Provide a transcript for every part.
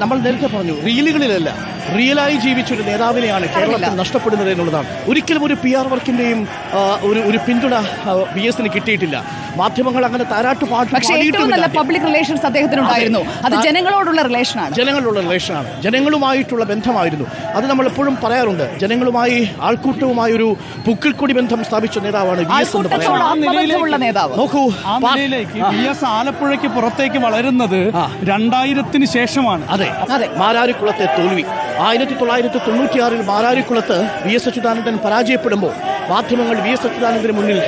നമ്മൾ നേരത്തെ പറഞ്ഞു റീലുകളിലല്ല, റിയലായി ജീവിച്ചൊരു നേതാവിനെയാണ് കേരളത്തിൽ നഷ്ടപ്പെടുന്നത് എന്നുള്ളതാണ്. ഒരിക്കലും ഒരു PR വർക്കിന്റെയും ഒരു പിന്തുണ VS കിട്ടിയിട്ടില്ല. മാധ്യമങ്ങൾ അങ്ങനെ പബ്ലിക് റിലേഷൻസ് അദ്ദേഹത്തിനുണ്ടായിരുന്നു. അത് ജനങ്ങളോടുള്ള റിലേഷനാണ്, ജനങ്ങളുമായിട്ടുള്ള ബന്ധമായിരുന്നു. അത് നമ്മൾ എപ്പോഴും പറയാറുണ്ട്. ജനങ്ങളുമായി, ആൾക്കൂട്ടവുമായി ഒരു പുക്കിൾക്കൊടി ബന്ധം സ്ഥാപിച്ച നേതാവാണ് VS എന്ന് പറയുന്നത്. നോക്കൂ, VS ആലപ്പുഴയ്ക്ക് പുറത്തേക്ക് വളരുന്നത് 2000-ന് ശേഷമാണ്. അതെ, മാരാരിക്കുളത്തെ തോൽവി 1996 മാരാരിക്കുളത്ത് VS അച്യുതാനന്ദൻ പരാജയപ്പെടുമ്പോൾ മാധ്യമങ്ങൾ VS അച്യുതാനന്ദന് മുന്നിൽ,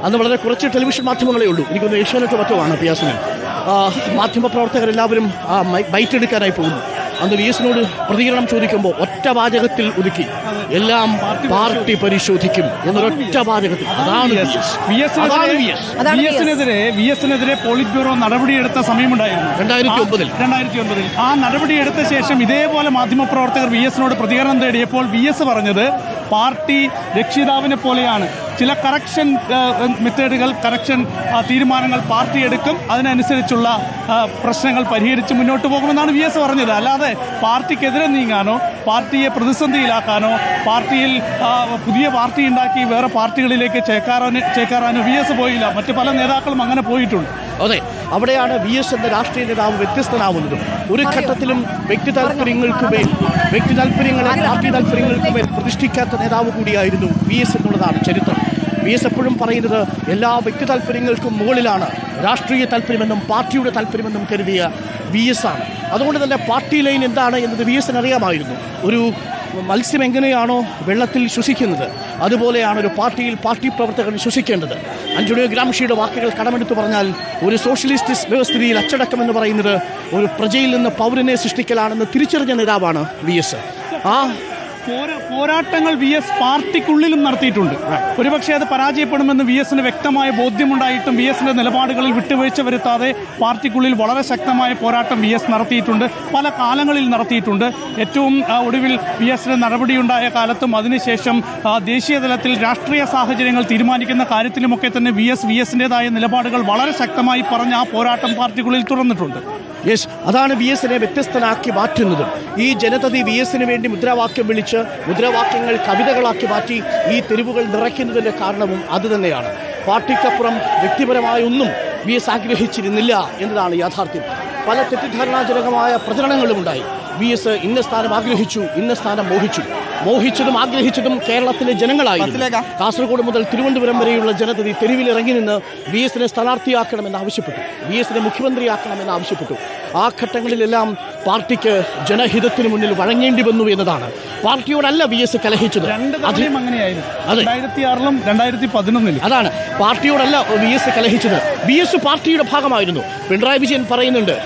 അന്ന് വളരെ കുറച്ച് ടെലിവിഷൻ മാധ്യമങ്ങളേ ഉള്ളൂ, എനിക്കൊന്ന് ഏഷ്യാനെറ്റ് മറ്റുമാണ് പിയാസിന്, മാധ്യമപ്രവർത്തകരെല്ലാവരും ബൈറ്റ് എടുക്കാനായി പോകുന്നു. അന്ന് VS-നോട് പ്രതികരണം ചോദിക്കുമ്പോൾ ഒറ്റ വാചകത്തിൽ ഒതുക്കി, എല്ലാം പാർട്ടി പരിശോധിക്കും എന്നൊരൊറ്റ വാചകത്തിൽ. VS-നെതിരെ പോളിറ്റ് ബ്യൂറോ നടപടിയെടുത്ത സമയമുണ്ടായിരുന്നു 2009. ആ നടപടിയെടുത്ത ശേഷം ഇതേപോലെ മാധ്യമപ്രവർത്തകർ VS-നോട് പ്രതികരണം തേടിയപ്പോൾ VS പറഞ്ഞത് പാർട്ടി രക്ഷിതാവിനെ പോലെയാണ്, ചില കറക്ഷൻ മെത്തേഡുകൾ, കറക്ഷൻ തീരുമാനങ്ങൾ പാർട്ടി എടുക്കും, അതിനനുസരിച്ചുള്ള പ്രശ്നങ്ങൾ പരിഹരിച്ച് മുന്നോട്ട് പോകുമെന്നാണ് VS പറഞ്ഞത്. അല്ലാതെ പാർട്ടിക്കെതിരെ നീങ്ങാനോ പാർട്ടിയെ പ്രതിസന്ധിയിലാക്കാനോ പാർട്ടിയിൽ പുതിയ പാർട്ടി ഉണ്ടാക്കി വേറെ പാർട്ടികളിലേക്ക് ചേക്കാറാനോ VS പോയില്ല. മറ്റു പല നേതാക്കളും അങ്ങനെ പോയിട്ടുണ്ട്. അതെ, അവിടെയാണ് VS എന്ന രാഷ്ട്രീയ നേതാവ് വ്യത്യസ്തനാവുന്നതും. ഒരു ഘട്ടത്തിലും വ്യക്തി താല്പര്യങ്ങളെ പാർട്ടി താല്പര്യങ്ങൾക്കുമേൽ പ്രതിഷ്ഠിക്കാത്ത നേതാവ് കൂടിയായിരുന്നു VS എന്നുള്ളതാണ് ചരിത്രം. VS എപ്പോഴും പറയുന്നത് എല്ലാ വ്യക്തി താല്പര്യങ്ങൾക്കും മുകളിലാണ് രാഷ്ട്രീയ താല്പര്യമെന്നും പാർട്ടിയുടെ താല്പര്യമെന്നും കരുതിയ VS ആണ്. അതുകൊണ്ട് തന്നെ പാർട്ടി ലൈൻ എന്താണ് എന്നത് VS-ന് അറിയാമായിരുന്നു. ഒരു മത്സ്യം എങ്ങനെയാണോ വെള്ളത്തിൽ ശ്വസിക്കുന്നത്, അതുപോലെയാണ് ഒരു പാർട്ടിയിൽ പാർട്ടി പ്രവർത്തകൻ ശ്വസിക്കേണ്ടത്. അന്റോണിയോ ഗ്രാംഷിയുടെ വാക്കുകൾ കടമെടുത്തു പറഞ്ഞാൽ, ഒരു സോഷ്യലിസ്റ്റ് വ്യവസ്ഥിതിയിൽ അച്ചടക്കം എന്ന് പറയുന്നത് ഒരു പ്രജയിൽ നിന്ന് പൗരനെ സൃഷ്ടിക്കലാണെന്ന് തിരിച്ചറിഞ്ഞ നേതാവാണ് VS. പോരാട്ടങ്ങൾ VS പാർട്ടിക്കുള്ളിലും നടത്തിയിട്ടുണ്ട്. ഒരുപക്ഷെ അത് പരാജയപ്പെടുമെന്ന് VS-ന് വ്യക്തമായ ബോധ്യമുണ്ടായിട്ടും VS-ന്റെ നിലപാടുകളിൽ വിട്ടുവീഴ്ച വരുത്താതെ പാർട്ടിക്കുള്ളിൽ വളരെ ശക്തമായ പോരാട്ടം VS നടത്തിയിട്ടുണ്ട്, പല കാലങ്ങളിൽ നടത്തിയിട്ടുണ്ട്. ഏറ്റവും ഒടുവിൽ VS-ന് നടപടിയുണ്ടായ കാലത്തും അതിനുശേഷം ദേശീയ തലത്തിൽ രാഷ്ട്രീയ സാഹചര്യങ്ങൾ തീരുമാനിക്കുന്ന കാര്യത്തിലുമൊക്കെ തന്നെ VS-ന്റേതായ നിലപാടുകൾ വളരെ ശക്തമായി പറഞ്ഞ് ആ പോരാട്ടം പാർട്ടിക്കുള്ളിൽ തുറന്നിട്ടുണ്ട്. അതാണ് VS-നെ വ്യത്യസ്തനാക്കി മാറ്റുന്നതും. ഈ ജനതതി VS-ന് വേണ്ടി മുദ്രാവാക്യം വിളിച്ച് മുദ്രാവാക്യങ്ങൾ കവിതകളാക്കി മാറ്റി ഈ തെരുവുകൾ നിറയ്ക്കുന്നതിൻ്റെ കാരണവും അതുതന്നെയാണ്. പാർട്ടിക്കപ്പുറം വ്യക്തിപരമായ ഒന്നും VS ആഗ്രഹിച്ചിരുന്നില്ല എന്നതാണ് യാഥാർത്ഥ്യം. പല തെറ്റിദ്ധാരണാജനകമായ പ്രചരണങ്ങളും ഉണ്ടായി. VS ഇന്ന സ്ഥാനം ആഗ്രഹിച്ചു, ഇന്ന സ്ഥാനം മോഹിച്ചതും ആഗ്രഹിച്ചതും കേരളത്തിലെ ജനങ്ങളായിരുന്നു. കാസർഗോഡ് മുതൽ തിരുവനന്തപുരം വരെയുള്ള ജനതതി തെരുവിലിറങ്ങി നിന്ന് VS-നെ സ്ഥാനാർത്ഥിയാക്കണമെന്ന് ആവശ്യപ്പെട്ടു, VS-നെ മുഖ്യമന്ത്രിയാക്കണമെന്ന് ആവശ്യപ്പെട്ടു. ആ ഘട്ടങ്ങളിലെല്ലാം പാർട്ടിക്ക് ജനഹിതത്തിന് മുന്നിൽ വഴങ്ങേണ്ടി വന്നു എന്നതാണ്. പാർട്ടിയോടല്ല VS കലഹിച്ചത്. അങ്ങനെയായിരുന്നു 2006-ലും 2011-ലും. അതാണ്, പാർട്ടിയോടല്ല VS കലഹിച്ചത്. VS പാർട്ടിയുടെ ഭാഗമായിരുന്നു. പിണറായി വിജയൻ പറയുന്നുണ്ട്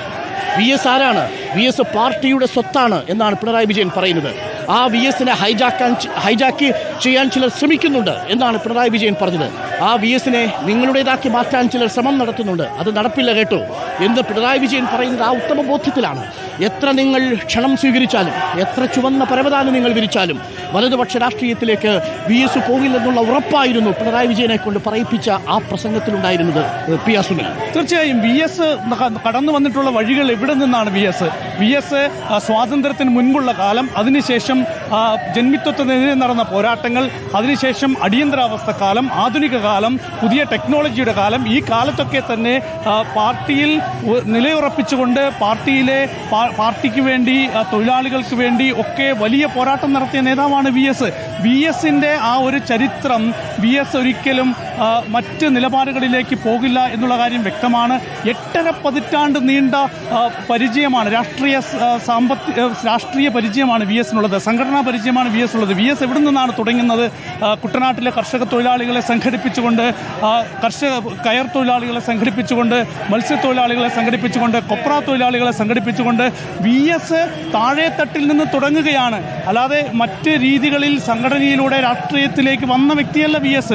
VS ആരാണ്? VS പാർട്ടിയുടെ സ്വത്താണ് എന്നാണ് പിണറായി വിജയൻ പറയുന്നത്. ആ VS-നെ ഹൈജാക്ക് ചെയ്യാൻ ചിലർ ശ്രമിക്കുന്നുണ്ട് എന്നാണ് പിണറായി വിജയൻ പറഞ്ഞത്. ആ VS-നെ നിങ്ങളുടേതാക്കി മാറ്റാൻ ചിലർ ശ്രമം നടത്തുന്നുണ്ട്, അത് നടപ്പില്ല കേട്ടോ എന്ന് പിണറായി വിജയൻ പറയുന്നത് ആ ഉത്തമ ബോധ്യത്തിലാണ്. എത്ര നിങ്ങൾ ക്ഷണം സ്വീകരിച്ചാലും, എത്ര ചുവന്ന പരവതാനി നിങ്ങൾ വിരിച്ചാലും വലതുപക്ഷ രാഷ്ട്രീയത്തിലേക്ക് VS പോകില്ലെന്നുള്ള ഉറപ്പായിരുന്നു പിണറായി വിജയനെ കൊണ്ട് പറയിപ്പിച്ച ആ പ്രസംഗത്തിലുണ്ടായിരുന്നത്. പിയാസുനിൽ തീർച്ചയായും VS കടന്നു വന്നിട്ടുള്ള വഴികൾ എവിടെ നിന്നാണ്? VS സ്വാതന്ത്ര്യത്തിന് മുൻപുള്ള കാലം, അതിനുശേഷം ജന്മിത്വത്തിനെതിരെ നടന്ന പോരാട്ടങ്ങൾ, അതിനുശേഷം അടിയന്തരാവസ്ഥ കാലം, ആധുനിക കാലം, പുതിയ ടെക്നോളജിയുടെ കാലം, ഈ കാലത്തൊക്കെ തന്നെ പാർട്ടിയിൽ നിലയുറപ്പിച്ചുകൊണ്ട് പാർട്ടിക്ക് വേണ്ടി, തൊഴിലാളികൾക്ക് വേണ്ടി ഒക്കെ വലിയ പോരാട്ടം നടത്തിയ നേതാവാണ് VS-ന്റെ ആ ഒരു ചരിത്രം. VS ഒരിക്കലും മറ്റ് നിലപാടുകളിലേക്ക് പോകില്ല എന്നുള്ള കാര്യം വ്യക്തമാണ്. 8.5 പതിറ്റാണ്ട് നീണ്ട പരിചയമാണ്, രാഷ്ട്രീയ പരിചയമാണ് VS-നുള്ളത്, സംഘടനാ പരിചയമാണ് VS-ഉള്ളത്. VS എവിടെ നിന്നാണ് തുടങ്ങുന്നത്? കുട്ടനാട്ടിലെ കർഷക തൊഴിലാളികളെ സംഘടിപ്പിച്ചുകൊണ്ട്, കയർ തൊഴിലാളികളെ സംഘടിപ്പിച്ചുകൊണ്ട്, മത്സ്യത്തൊഴിലാളികളെ സംഘടിപ്പിച്ചുകൊണ്ട്, കൊപ്ര തൊഴിലാളികളെ സംഘടിപ്പിച്ചുകൊണ്ട് VS താഴെത്തട്ടിൽ നിന്ന് തുടങ്ങുകയാണ്. അല്ലാതെ മറ്റ് രീതികളിൽ സംഘടനയിലൂടെ രാഷ്ട്രീയത്തിലേക്ക് വന്ന വ്യക്തിയല്ല VS.